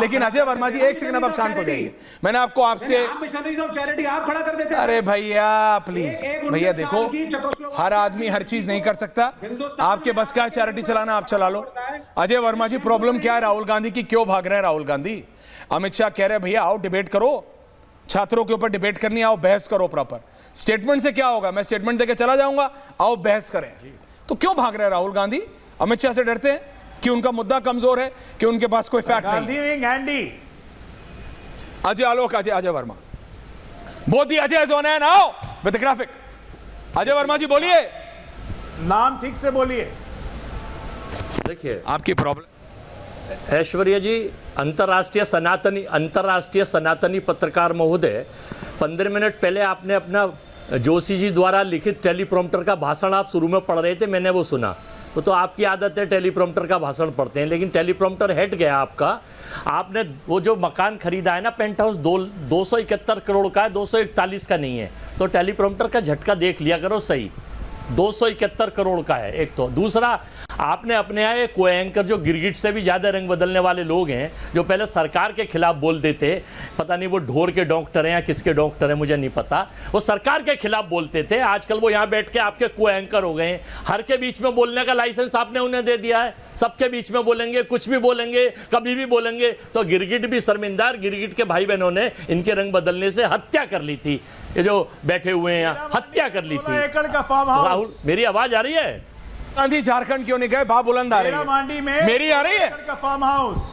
लेकिन अजय वर्मा जी एक सेकंड, अब आप शांत हो जाइए। मैंने आपको आपसे आप खड़ा कर देते। अरे भैया प्लीज, भैया देखो, हर आदमी हर चीज नहीं कर सकता। आपके बस का चैरिटी चलाना, आप चला लो। अजय वर्मा जी, प्रॉब्लम क्या है राहुल गांधी की? क्यों भाग रहे हैं राहुल गांधी? अमित शाह कह रहे हैं भैया आओ डिबेट करो, छात्रों के ऊपर डिबेट करनी, आओ बहस करो प्रॉपर। स्टेटमेंट से क्या होगा? मैं स्टेटमेंट देके चला जाऊंगा, आओ बहस करें। तो क्यों भाग रहे हैं राहुल गांधी? अमित शाह से डरते हैं कि उनका मुद्दा कमजोर है, कि उनके पास कोई फैक्ट नहीं? अजय आलोक, अजय वर्मा, मोदी अजय जोन है now with graphic. Ajay Verma ji बोलिए, नाम ठीक से बोलिए। देखिए आपकी प्रॉब्लम। ऐश्वर्या जी, अंतर्राष्ट्रीय सनातनी पत्रकार महोदय, 15 मिनट पहले आपने अपना जोशी जी द्वारा लिखित टेलीप्रॉम्प्टर का भाषण आप शुरू में पढ़ रहे थे, मैंने वो सुना। वो तो आपकी आदत है, टेलीप्रॉम्प्टर का भाषण पढ़ते हैं, लेकिन टेलीप्रॉम्प्टर हट गया आपका। आपने वो जो मकान खरीदा है ना, पेंट हाउस, 271 करोड़ का है, 241 का नहीं है। तो टेलीप्रॉम्प्टर का झटका देख लिया करो सही, 271 करोड़ का है एक। तो दूसरा, आपने अपने यहाँ एक को एंकर जो गिरगिट से भी ज्यादा रंग बदलने वाले लोग हैं, जो पहले सरकार के खिलाफ बोलते थे, पता नहीं वो ढोर के डॉक्टर हैं या किसके डॉक्टर हैं मुझे नहीं पता, वो सरकार के खिलाफ बोलते थे, आजकल वो यहाँ बैठ के आपके को एंकर हो गए हैं। हर के बीच में बोलने का लाइसेंस आपने उन्हें दे दिया है, सबके बीच में बोलेंगे, कुछ भी बोलेंगे, कभी भी बोलेंगे। तो गिरगिट भी शर्मिंदा, गिरगिट के भाई बहनों ने इनके रंग बदलने से हत्या कर ली थी, ये जो बैठे हुए हैं यहाँ, हत्या कर ली थी। एकड़ का फार्म हाउस। राहुल, मेरी आवाज आ रही है? गांधी झारखंड क्यों नहीं गए? बुलंद आ रही है मांडी में मेरी आ रही है। एकड़ का फार्म हाउस।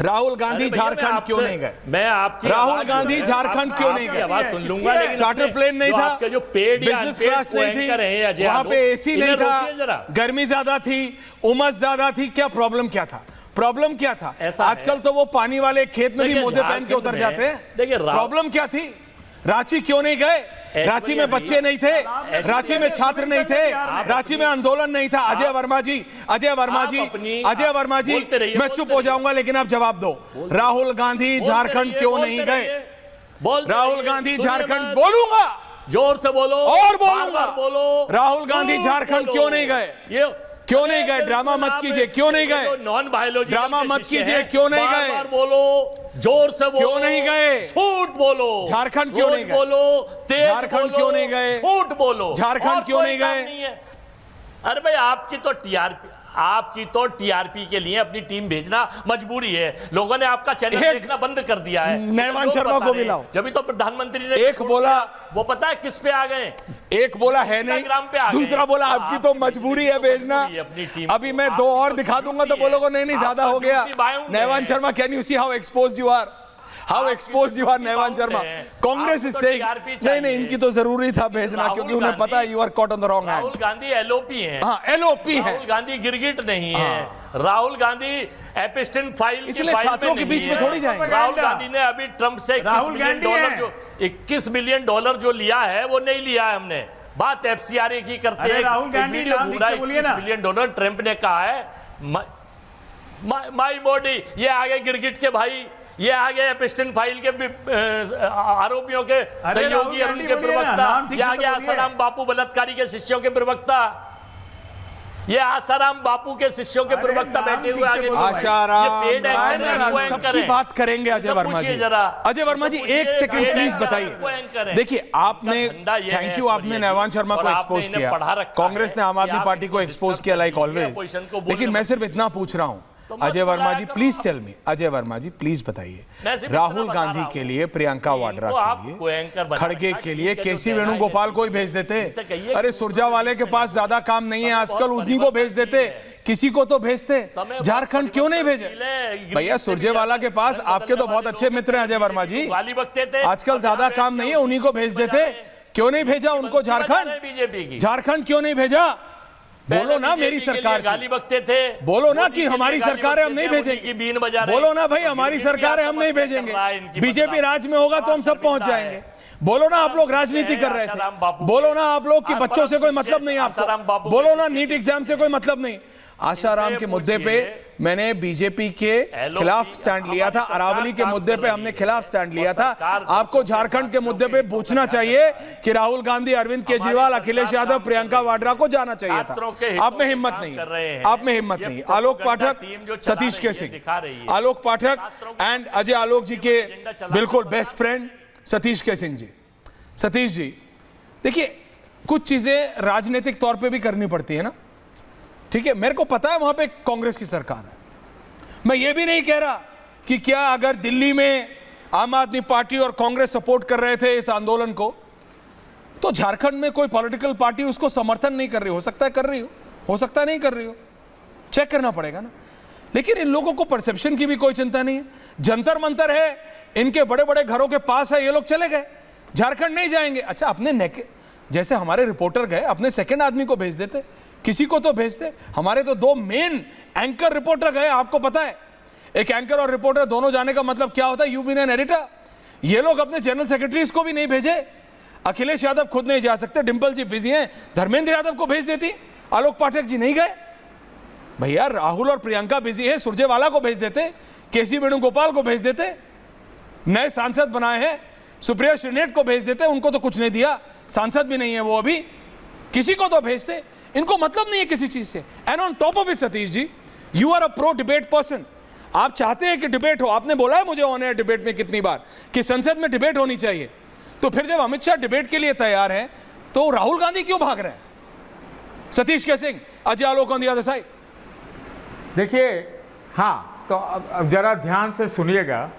राहुल गांधी झारखंड क्यों नहीं गए? मैं आपकी राहुल गांधी झारखंड क्यों नहीं गए? आवाज सुन लूंगा, लेकिन चार्टर प्लेन नहीं था, आपके जो पेड या बिजनेस क्लास नहीं थी, अजय वहां पे एसी नहीं जरा। था, गर्मी ज्यादा थी, उमस ज्यादा थी। क्या प्रॉब्लम क्या था? प्रॉब्लम क्या था? आजकल तो वो पानी वाले खेत में भी मोजे पहन के उतर जाते हैं। देखिए प्रॉब्लम क्या थी? रांची क्यों नहीं गए? रांची में बच्चे नहीं थे, रांची में छात्र नहीं थे, रांची में आंदोलन नहीं था। अजय वर्मा जी, मैं चुप हो जाऊंगा लेकिन आप जवाब दो। राहुल गांधी झारखंड क्यों नहीं गए? राहुल गांधी झारखंड, बोलूंगा, जोर से बोलो और बोलूंगा, बोलो। राहुल गांधी झारखंड क्यों नहीं गए? ये क्यों नहीं गए? ड्रामा मत कीजिए, क्यों नहीं गए? नॉन बायोलॉजी ड्रामा मत कीजिए, क्यों नहीं गए? बार बोलो, जोर से बोलो। क्यों नहीं गए? झूठ बोलो। झारखंड क्यों नहीं गए? बोलो, तेज झारखंड क्यों नहीं गए? झूठ बोलो। झारखंड क्यों नहीं गए? अरे भाई, आपकी तो टीआरपी के लिए अपनी टीम भेजना मजबूरी है। लोगों ने आपका चैनल देखना बंद कर दिया है। नैवान शर्मा को भी लाओ। जब तो प्रधानमंत्री ने एक बोला, वो पता है किस पे आ गए? एक बोला है नहीं, दूसरा बोला आपकी तो मजबूरी है भेजना। अभी मैं 2 और दिखा दूंगा तो बोलोगे नहीं ज्यादा हो गया। Naivan Sharma, can you see how exposed you are? How exposed you are Naivan Sharma? Congress is saying नहीं, इनकी तो जरूरी था भेजना, क्योंकि उन्हें पता है you are caught on the wrong hand. Rahul Gandhi LOP है। हाँ, एलओपी है। राहुल गांधी गिरगिट नहीं है। राहुल गांधी एपिस्टिन फाइल इसलिए छात्रों के बीच में थोड़ी जाएंगे। राहुल गांधी ने अभी ट्रंप से $21 बिलियन जो लिया है वो नहीं लिया है हमने। बात एफसीआरए की करते हैं। राहुल गांधी $21 बिलियन ट्रंप ने कहा है माई बॉडी। ये आगे गिरगिट के भाई, ये आगे एपिस्टिन फाइल के आरोपियों के सहयोगी अरुण के प्रवक्ता, ये आगे आसाराम बापू बलात्कारी के शिष्यों के प्रवक्ता, ये आसाराम बापू के शिष्यों के प्रवक्ता बैठे हुए आगे। आसाराम, ये पेड एंकर सबकी बात करेंगे अजय वर्मा जी। अजय वर्मा जी एक सेकंड प्लीज बताइए। देखिए आपने, थैंक यू, आपने नैवान शर्मा को एक्सपोज किया, कांग्रेस ने आम आदमी पार्टी को एक्सपोज किया लाइक ऑलवेज। लेकिन मैं सिर्फ इतना पूछ रहा हूं, Ajay Verma ji please tell me, Ajay Verma ji please बताइए, राहुल गांधी के लिए, प्रियंका वाड्रा के लिए, खड़गे के लिए केसी वेणुगोपाल को ही भेज देते। अरे सुरजावाले के पास ज्यादा काम नहीं है आजकल, उन्हीं को भेज देते, किसी को तो भेजते। झारखंड क्यों नहीं भेजे? भैया सुरजेवाला के पास आपके तो बहुत अच्छे मित्र हैं अजय वर्मा जी, आजकल ज्यादा काम नहीं है, उन्हीं को भेज देते। क्यों नहीं भेजा उनको झारखंड? झारखंड क्यों नहीं भेजा? बोलो ना मेरी सरकार गाली बकते थे, बोलो ना कि हमारी सरकार है हम नहीं भेजेंगे, बोलो ना भाई हमारी सरकार है हम नहीं भेजेंगे, बीजेपी राज में होगा तो हम सब पहुंच जाएंगे। बोलो ना आप लोग राजनीति कर रहे थे, बोलो ना आप लोग कि बच्चों से कोई मतलब नहीं आपको, बोलो ना नीट एग्जाम से कोई मतलब नहीं। आशाराम के मुद्दे पे मैंने बीजेपी के खिलाफ स्टैंड लिया था, अरावली के मुद्दे पे हमने खिलाफ स्टैंड लिया था। आपको झारखंड के मुद्दे पे पूछना चाहिए कि राहुल गांधी, अरविंद केजरीवाल, अखिलेश यादव, प्रियंका वाड्रा को जाना चाहिए था। आप में हिम्मत नहीं, आप में हिम्मत नहीं। आलोक पाठक, सतीश केसिंग, आलोक पाठक एंड अजय आलोक जी के बिल्कुल बेस्ट फ्रेंड सतीश केसिंग जी। सतीश जी देखिए, कुछ चीजें राजनीतिक तौर पे भी करनी पड़ती है ना, ठीक है। मेरे को पता है वहां पे कांग्रेस की सरकार है। मैं ये भी नहीं कह रहा कि क्या अगर दिल्ली में आम आदमी पार्टी और कांग्रेस सपोर्ट कर रहे थे इस आंदोलन को, तो झारखंड में कोई पॉलिटिकल पार्टी उसको समर्थन नहीं कर रही हो सकता है कर रही हो सकता है नहीं कर रही हो, चेक करना पड़ेगा ना। लेकिन इन लोगों को परसेप्शन की भी कोई चिंता नहीं है। जंतर मंतर है, इनके बड़े बड़े घरों के पास है, ये लोग चले गए, झारखंड नहीं जाएंगे। अच्छा, अपने जैसे हमारे रिपोर्टर गए, अपने सेकंड आदमी को भेज देते, किसी को तो भेजते। हमारे तो 2 मेन एंकर रिपोर्टर गए, आपको पता है। एक एंकर और रिपोर्टर दोनों जाने का मतलब क्या होता है, यू बीन एन एडिटर। ये लोग अपने जनरल सेक्रेटरीज को भी नहीं भेजे। अखिलेश यादव खुद नहीं जा सकते, डिंपल जी बिजी हैं, धर्मेंद्र यादव को भेज देती, आलोक पाठक जी नहीं गए। भैया राहुल और प्रियंका बिजी है, सुरजेवाला को भेज देते, केसी वेणुगोपाल को भेज देते, नए सांसद बनाए हैं, सुप्रिया श्रीनेट को भेज देते, उनको तो कुछ नहीं दिया, सांसद भी नहीं है वो अभी, किसी को तो भेजते। इनको मतलब नहीं है किसी चीज से। And on top of it Satish ji, you are a pro debate person. आप चाहते हैं कि डिबेट हो, आपने बोला है मुझे ऑन एयर डिबेट में कितनी बार कि संसद में डिबेट होनी चाहिए। तो फिर जब अमित शाह डिबेट के लिए तैयार हैं, तो राहुल गांधी क्यों भाग रहे हैं? Satish casing, Ajay Alok on the other side. देखिए, हाँ, तो अब जरा ध्यान से सुनिएगा।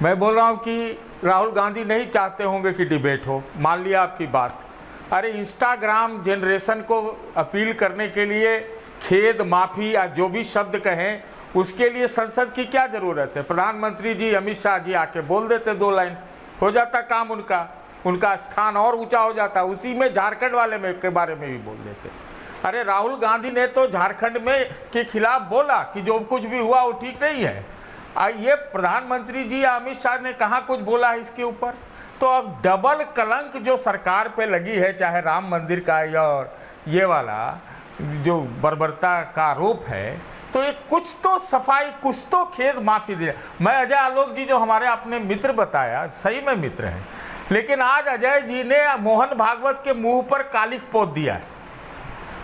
मैं बोल रहा हूँ कि राहुल गांधी नहीं चाहते होंगे कि डिबेट हो, मान लिया आपकी बात। अरे इंस्टाग्राम जनरेशन को अपील करने के लिए खेद, माफ़ी या जो भी शब्द कहें, उसके लिए संसद की क्या ज़रूरत है? प्रधानमंत्री जी, अमित शाह जी आके बोल देते 2 लाइन, हो जाता काम उनका स्थान और ऊंचा हो जाता। उसी में झारखंड वाले में के बारे में भी बोल देते। अरे राहुल गांधी ने तो झारखंड में के खिलाफ बोला कि जो कुछ भी हुआ वो ठीक नहीं है। ये प्रधानमंत्री जी या अमित शाह ने कहाँ कुछ बोला है इसके ऊपर? तो अब डबल कलंक जो सरकार पे लगी है, चाहे राम मंदिर का या ये वाला जो बर्बरता का आरोप है, तो ये कुछ तो सफाई, कुछ तो खेद, माफी दे। मैं अजय आलोक जी जो हमारे अपने मित्र बताया, सही में मित्र हैं, लेकिन आज अजय जी ने मोहन भागवत के मुंह पर कालिक पोत दिया है।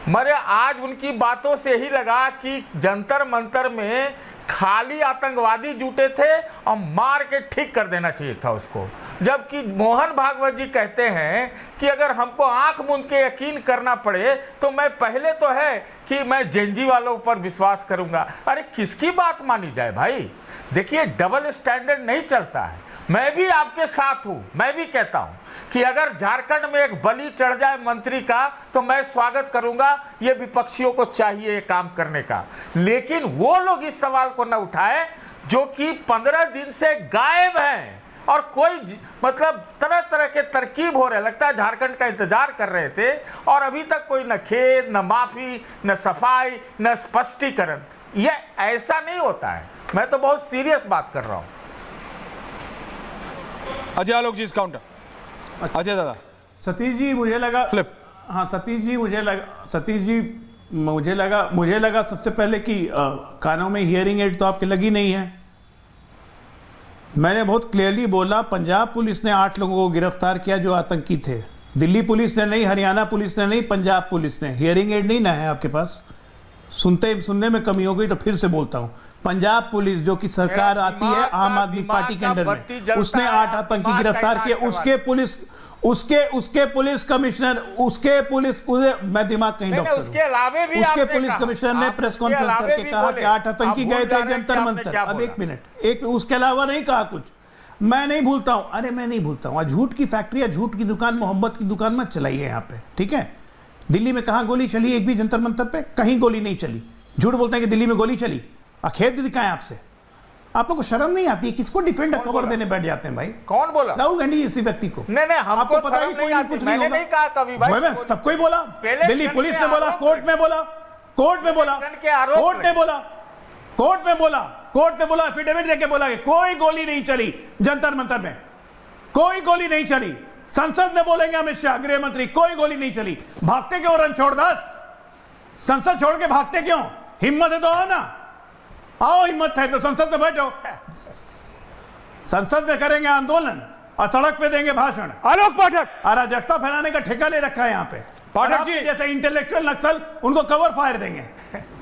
मरे आज उनकी बातों से ही लगा कि जंतर मंतर में खाली आतंकवादी जुटे थे और मार के ठीक कर देना चाहिए था उसको। जबकि मोहन भागवत जी कहते हैं कि अगर हमको आंख मूंद के यकीन करना पड़े तो मैं पहले तो है कि मैं जेएनजी वालों पर विश्वास करूंगा। अरे किसकी बात मानी जाए भाई? देखिए, डबल स्टैंडर्ड नहीं चलता है। मैं भी आपके साथ हूं, मैं भी कहता हूं कि अगर झारखंड में एक बलि चढ़ जाए मंत्री का तो मैं स्वागत करूंगा, ये विपक्षियों को चाहिए ये काम करने का। लेकिन वो लोग इस सवाल को न उठाए जो कि 15 दिन से गायब हैं और कोई मतलब तरह तरह के तरकीब हो रहे, लगता है झारखंड का इंतजार कर रहे थे और अभी तक कोई न खेद, न माफी, न सफाई, न स्पष्टीकरण। ये ऐसा नहीं होता है। मैं तो बहुत सीरियस बात कर रहा हूं। अजय आलोक जी, इस काउंटर। अजय दादा। सतीश जी मुझे लगा फ्लिप। हाँ सतीश जी मुझे लगा सबसे पहले कि कानों में हियरिंग एड तो आपके लगी नहीं है। मैंने बहुत क्लियरली बोला, पंजाब पुलिस ने 8 लोगों को गिरफ्तार किया जो आतंकी थे। दिल्ली पुलिस ने नहीं, हरियाणा पुलिस ने नहीं, पंजाब पुलिस ने। हियरिंग एड नहीं ना है आपके पास? सुनने में कमी हो गई तो फिर से बोलता हूं, पंजाब पुलिस जो कि सरकार आती है आम आदमी पार्टी के अंडर में, उसने 8 आतंकी गिरफ्तार किए। उसके पुलिस कमिश्नर, मैं दिमाग कहीं डॉक्टर, उसके पुलिस कमिश्नर ने प्रेस कॉन्फ्रेंस करके कहा कि 8 आतंकी गए थे जंतर मंतर। अब एक मिनट, उसके अलावा नहीं कहा कुछ। मैं नहीं भूलता हूं, अरे मैं नहीं भूलता हूं। झूठ की फैक्ट्री या झूठ की दुकान, मोहब्बत की दुकान मत चलाइए यहाँ पे, ठीक है? दिल्ली में कहां गोली चली? एक भी जंतर मंतर पे कहीं गोली नहीं चली। झूठ बोलते हैं कि दिल्ली में गोली चली। खेद दिखाएं आपसे। आप लोग को शर्म नहीं आती? किसको डिफेंड कवर देने बैठ जाते हैं भाई? कौन बोला? राहुल गांधी इसी व्यक्ति को। नहीं, आपको पता है कोई कुछ नहीं होगा। नहीं कहा कभी भाई, सबको ही बोला। दिल्ली पुलिस ने बोला, कोर्ट में बोला, कोर्ट में बोला, एफिडेविट देके बोला कि कोई गोली नहीं चली जंतर मंतर में, कोई गोली नहीं चली। संसद में बोलेंगे अमित शाह, गृह मंत्री, कोई गोली नहीं चली। भागते क्यों रणछोड़ दास? संसद छोड़ के भागते क्यों? हिम्मत है तो आओ ना, आओ, हिम्मत है तो संसद में बैठो, संसद में करेंगे आंदोलन और सड़क पे देंगे भाषण। आलोक पाठक, अराजकता फैलाने का ठेका ले रखा है यहाँ पे। पाठक और जी आपके जैसे इंटेलेक्चुअल नक्सल उनको कवर फायर देंगे।